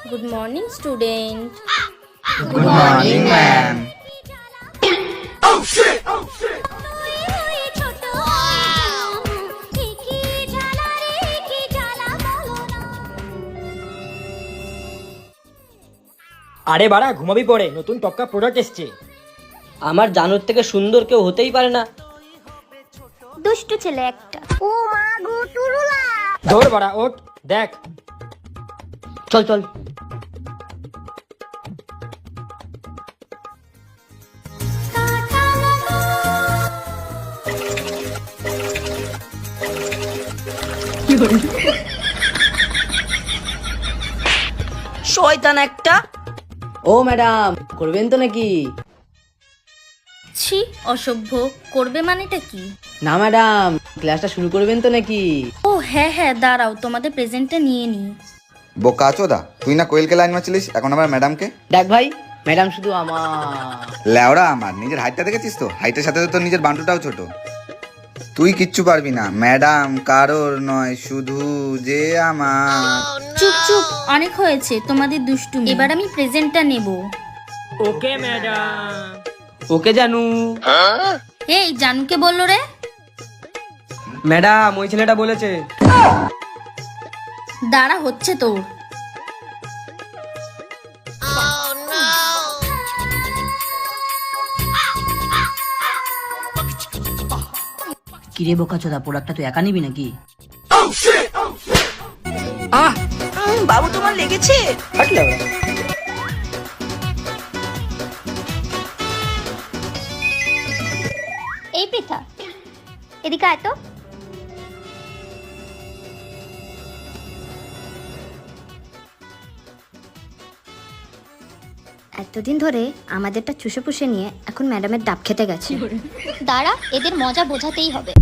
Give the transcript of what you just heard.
Good morning, student. Good morning, ma'am. আরে বাড়া ঘুমাবি পড়ে, নতুন টপকা প্রোডাক্ট এসছে। আমার জানুর থেকে সুন্দর কেউ হতেই পারে না। দুষ্টু ছেলে একটা। ও মা গো টুরুলা। ধর বাড়া ওঠ, দেখ। চল চল। শয়তান একটা। ও ম্যাডাম, করবেন তো নাকি? ছি, অসভ্য। করবে মানেটা কি? না ম্যাডাম, ক্লাসটা শুরু করবেন তো নাকি? ও হ্যাঁ হ্যাঁ, দাঁড়াও তোমাদের প্রেজেন্টটা নিয়ে নিই। বোকা চোদা, তুই না কোয়েলকে লাইন মারছিলিস, এখন আবার ম্যাডামকে? দেখ ভাই, ম্যাডাম শুধু আমার। ল্যাওড়া আমার, নিজের হাইটটা দেখেছিস তো? হাইটের সাথে তো নিজের বান্টুটাও ছোট। তুই কিচ্ছু পারবি না, ম্যাডাম কারোর নয়, শুধু যে আমার। চুপ চুপ, অনেক হয়েছে তোমাদের দুষ্টুমি। এবার আমি প্রেজেন্টটা নেব। Okay madam. ওকে জানু। এই জানুকে বললো রে? ম্যাডাম ওই ছেলেটা বলেছে। দাঁড়া, হচ্ছে তোর। কিরে বোকাচোদা, প্রোডাক্টটা তুই একা নিবি নাকি? বাবু তোমার লেগেছে? হাটলে বাড়া। এই পৃথা, এদিকে আয় তো। এতদিন ধরে আমাদেরটা চুষে পুষে নিয়ে এখন ম্যাডামের ডাব খেতে গেছে। দাঁড়া, এদের মজা বোঝাতেই হবে।